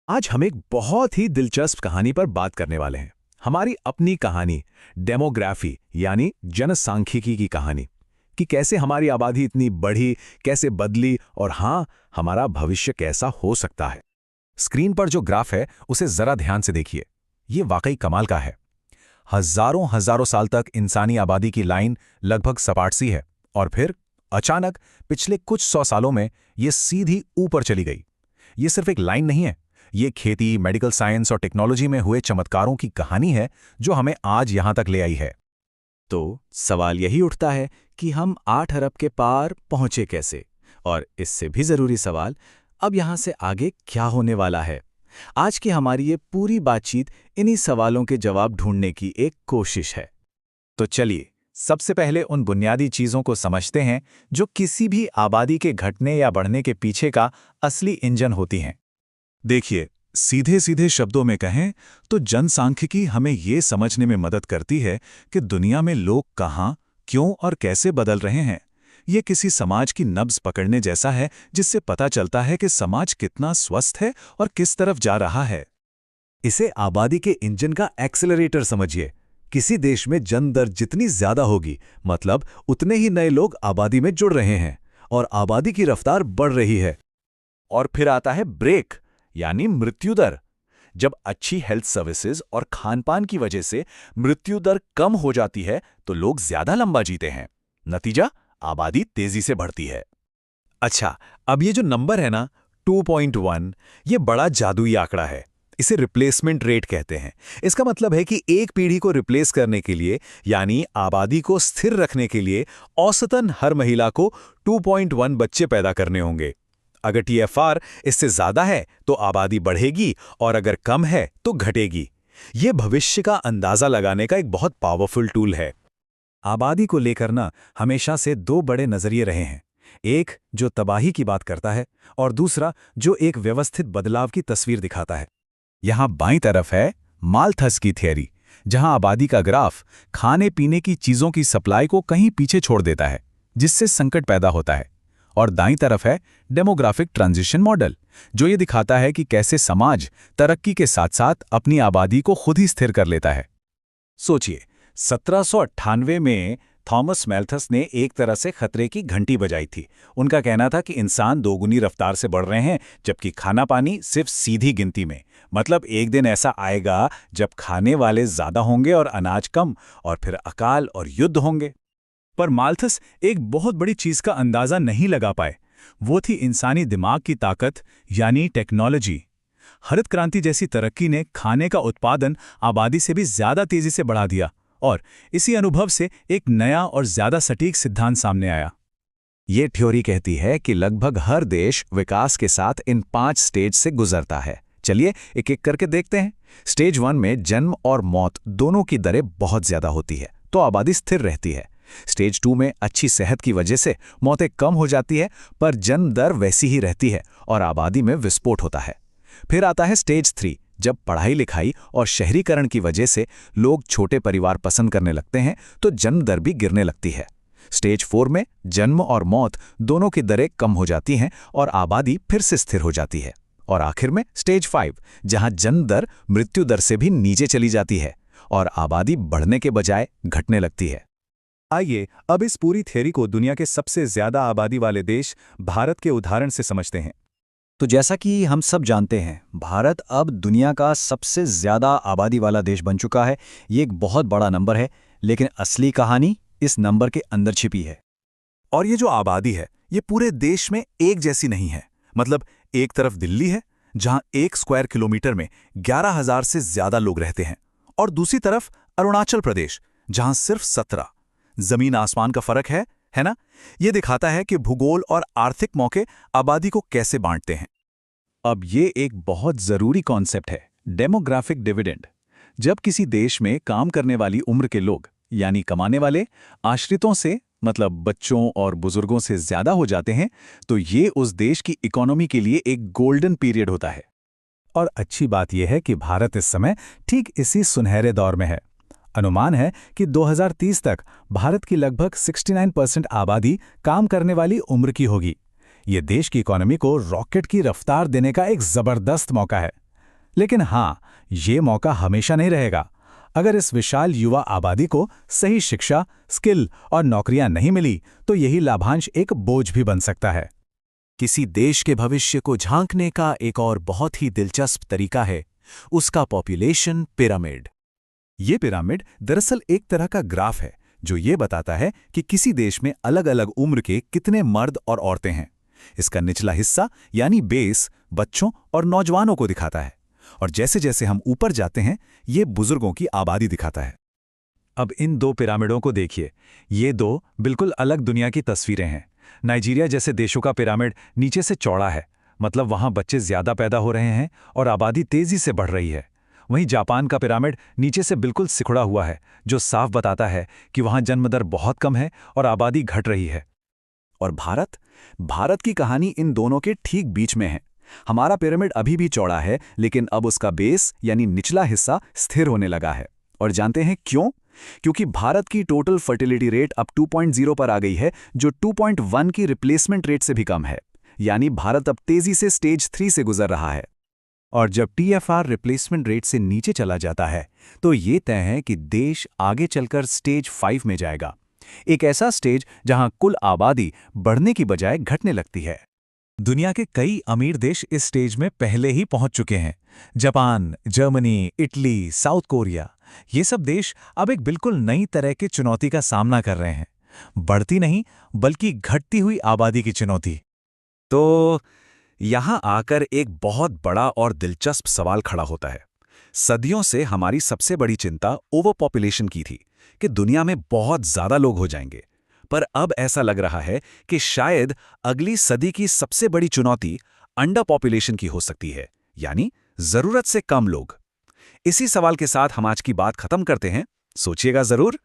आज हम एक बहुत ही दिलचस्प कहानी पर बात करने वाले हैं। हमारी अपनी कहानी, डेमोग्राफी यानी जनसांख्यिकी की कहानी, कि कैसे हमारी आबादी इतनी बढ़ी, कैसे बदली और हाँ, हमारा भविष्य कैसा हो सकता है। स्क्रीन पर जो ग्राफ है उसे जरा ध्यान से देखिए। ये वाकई कमाल का है। हजारों हजारों साल तक इंसानी आबादी की लाइन लगभग सपाट सी है और फिर अचानक पिछले कुछ 100 सालों में ये सीधी ऊपर चली गई। ये सिर्फ एक लाइन नहीं है, ये खेती, मेडिकल साइंस और टेक्नोलॉजी में हुए चमत्कारों की कहानी है जो हमें आज यहां तक ले आई है। तो सवाल यही उठता है कि हम 8 अरब के पार पहुंचे कैसे? और इससे भी जरूरी सवाल, अब यहां से आगे क्या होने वाला है? आज की हमारी ये पूरी बातचीत इन्हीं सवालों के जवाब ढूंढने की एक कोशिश है। तो चलिए सबसे पहले उन बुनियादी चीजों को समझते हैं जो किसी भी आबादी के घटने या बढ़ने के पीछे का असली इंजन होती हैं। देखिए, सीधे सीधे शब्दों में कहें तो जनसांख्यिकी हमें ये समझने में मदद करती है कि दुनिया में लोग कहाँ, क्यों और कैसे बदल रहे हैं। ये किसी समाज की नब्ज पकड़ने जैसा है, जिससे पता चलता है कि समाज कितना स्वस्थ है और किस तरफ जा रहा है। इसे आबादी के इंजन का एक्सेलरेटर समझिए। किसी देश में जन्म दर जितनी ज्यादा होगी, मतलब उतने ही नए लोग आबादी में जुड़ रहे हैं और आबादी की रफ्तार बढ़ रही है। और फिर आता है ब्रेक, यानी मृत्यु दर। जब अच्छी हेल्थ सर्विसेज और खानपान की वजह से मृत्यु दर कम हो जाती है तो लोग ज्यादा लंबा जीते हैं। नतीजा, आबादी तेजी से बढ़ती है। अच्छा, अब ये जो नंबर है ना, 2.1, ये बड़ा जादुई आंकड़ा है। इसे रिप्लेसमेंट रेट कहते हैं। इसका मतलब है कि एक पीढ़ी को रिप्लेस करने के लिए, यानी आबादी को स्थिर रखने के लिए, औसतन हर महिला को 2.1 बच्चे पैदा करने होंगे। अगर TFR इससे ज्यादा है तो आबादी बढ़ेगी और अगर कम है तो घटेगी। यह भविष्य का अंदाजा लगाने का एक बहुत पावरफुल टूल है। आबादी को लेकर ना हमेशा से दो बड़े नजरिए रहे हैं। एक जो तबाही की बात करता है और दूसरा जो एक व्यवस्थित बदलाव की तस्वीर दिखाता है। यहां बाईं तरफ है माल्थस की थियरी, जहां आबादी का ग्राफ खाने पीने की चीजों की सप्लाई को कहीं पीछे छोड़ देता है, जिससे संकट पैदा होता है। और दाईं तरफ है डेमोग्राफिक ट्रांजिशन मॉडल, जो ये दिखाता है कि कैसे समाज तरक्की के साथ साथ अपनी आबादी को खुद ही स्थिर कर लेता है। सोचिए, 1798 में थॉमस मैल्थस ने एक तरह से खतरे की घंटी बजाई थी। उनका कहना था कि इंसान दोगुनी रफ्तार से बढ़ रहे हैं, जबकि खाना पानी सिर्फ सीधी गिनती में। मतलब एक दिन ऐसा आएगा जब खाने वाले ज्यादा होंगे और अनाज कम, और फिर अकाल और युद्ध होंगे। पर माल्थस एक बहुत बड़ी चीज का अंदाजा नहीं लगा पाए। वो थी इंसानी दिमाग की ताकत, यानी टेक्नोलॉजी। हरित क्रांति जैसी तरक्की ने खाने का उत्पादन आबादी से भी ज्यादा तेजी से बढ़ा दिया, और इसी अनुभव से एक नया और ज्यादा सटीक सिद्धांत सामने आया। ये थ्योरी कहती है कि लगभग हर देश विकास के साथ इन 5 स्टेज से गुजरता है। चलिए एक एक करके देखते हैं। स्टेज 1 में जन्म और मौत दोनों की दरें बहुत ज्यादा होती है, तो आबादी स्थिर रहती है। स्टेज 2 में अच्छी सेहत की वजह से मौतें कम हो जाती है, पर जन्म दर वैसी ही रहती है और आबादी में विस्फोट होता है। फिर आता है स्टेज 3, जब पढ़ाई लिखाई और शहरीकरण की वजह से लोग छोटे परिवार पसंद करने लगते हैं, तो जन्म दर भी गिरने लगती है। स्टेज 4 में जन्म और मौत दोनों की दरें कम हो जाती हैं और आबादी फिर से स्थिर हो जाती है। और आखिर में स्टेज 5, जहां जन्म दर मृत्यु दर से भी नीचे चली जाती है और आबादी बढ़ने के बजाय घटने लगती है। आइए अब इस पूरी थ्योरी को दुनिया के सबसे ज्यादा आबादी वाले देश भारत के उदाहरण से समझते हैं। तो जैसा कि हम सब जानते हैं, भारत अब दुनिया का सबसे ज्यादा आबादी वाला देश बन चुका है। ये एक बहुत बड़ा नंबर है, लेकिन असली कहानी इस नंबर के अंदर छिपी है। और ये जो आबादी है, ये पूरे देश में एक जैसी नहीं है। मतलब एक तरफ दिल्ली है, जहां 1 स्क्वायर किलोमीटर में 11,000 से ज्यादा लोग रहते हैं, और दूसरी तरफ अरुणाचल प्रदेश, जहां सिर्फ 17। जमीन आसमान का फर्क है ना? ये दिखाता है कि भूगोल और आर्थिक मौके आबादी को कैसे बांटते हैं। अब ये एक बहुत जरूरी कॉन्सेप्ट है, डेमोग्राफिक डिविडेंड। जब किसी देश में काम करने वाली उम्र के लोग, यानी कमाने वाले, आश्रितों से मतलब बच्चों और बुजुर्गों से ज्यादा हो जाते हैं, तो ये उस देश की इकोनॉमी के लिए एक गोल्डन पीरियड होता है। और अच्छी बात यह है कि भारत इस समय ठीक इसी सुनहरे दौर में है। अनुमान है कि 2030 तक भारत की लगभग 69% आबादी काम करने वाली उम्र की होगी। ये देश की इकोनॉमी को रॉकेट की रफ्तार देने का एक जबरदस्त मौका है। लेकिन हाँ, ये मौका हमेशा नहीं रहेगा। अगर इस विशाल युवा आबादी को सही शिक्षा, स्किल और नौकरियां नहीं मिली तो यही लाभांश एक बोझ भी बन सकता है। किसी देश के भविष्य को झांकने का एक और बहुत ही दिलचस्प तरीका है उसका पॉपुलेशन पिरामिड। ये पिरामिड दरअसल एक तरह का ग्राफ है जो ये बताता है कि किसी देश में अलग अलग उम्र के कितने मर्द और औरतें हैं। इसका निचला हिस्सा यानी बेस बच्चों और नौजवानों को दिखाता है, और जैसे जैसे हम ऊपर जाते हैं ये बुजुर्गों की आबादी दिखाता है। अब इन दो पिरामिडों को देखिए, ये दो बिल्कुल अलग दुनिया की तस्वीरें हैं। नाइजीरिया जैसे देशों का पिरामिड नीचे से चौड़ा है, मतलब वहाँ बच्चे ज्यादा पैदा हो रहे हैं और आबादी तेजी से बढ़ रही है। वहीं जापान का पिरामिड नीचे से बिल्कुल सिकुड़ा हुआ है, जो साफ बताता है कि वहाँ जन्म दर बहुत कम है और आबादी घट रही है। और भारत की कहानी इन दोनों के ठीक बीच में है। हमारा पिरामिड अभी भी चौड़ा है, लेकिन अब उसका बेस यानी निचला हिस्सा स्थिर होने लगा है। और जानते हैं क्यों? क्योंकि भारत की टोटल फर्टिलिटी रेट अब 2.0 पर आ गई है, जो 2.1 की रिप्लेसमेंट रेट से भी कम है। यानी भारत अब तेजी से स्टेज 3 से गुजर रहा है। और जब TFR रिप्लेसमेंट रेट से नीचे चला जाता है तो ये तय है कि देश आगे चलकर स्टेज 5 में जाएगा, एक ऐसा स्टेज जहां कुल आबादी बढ़ने की बजाय घटने लगती है। दुनिया के कई अमीर देश इस स्टेज में पहले ही पहुंच चुके हैं। Japan, Germany, Italy, south Korea, ये सब देश अब एक बिल्कुल नई तरह की चुनौती का सामना कर रहे हैं। बढ़ती नहीं बल्कि घटती हुई आबादी की चुनौती। तो यहां आकर एक बहुत बड़ा और दिलचस्प सवाल खड़ा होता है। सदियों से हमारी सबसे बड़ी चिंता ओवर पॉपुलेशन की थी कि दुनिया में बहुत ज्यादा लोग हो जाएंगे, पर अब ऐसा लग रहा है कि शायद अगली सदी की सबसे बड़ी चुनौती अंडर पॉपुलेशन की हो सकती है, यानी जरूरत से कम लोग। इसी सवाल के साथ हम आज की बात खत्म करते हैं। सोचिएगा जरूर।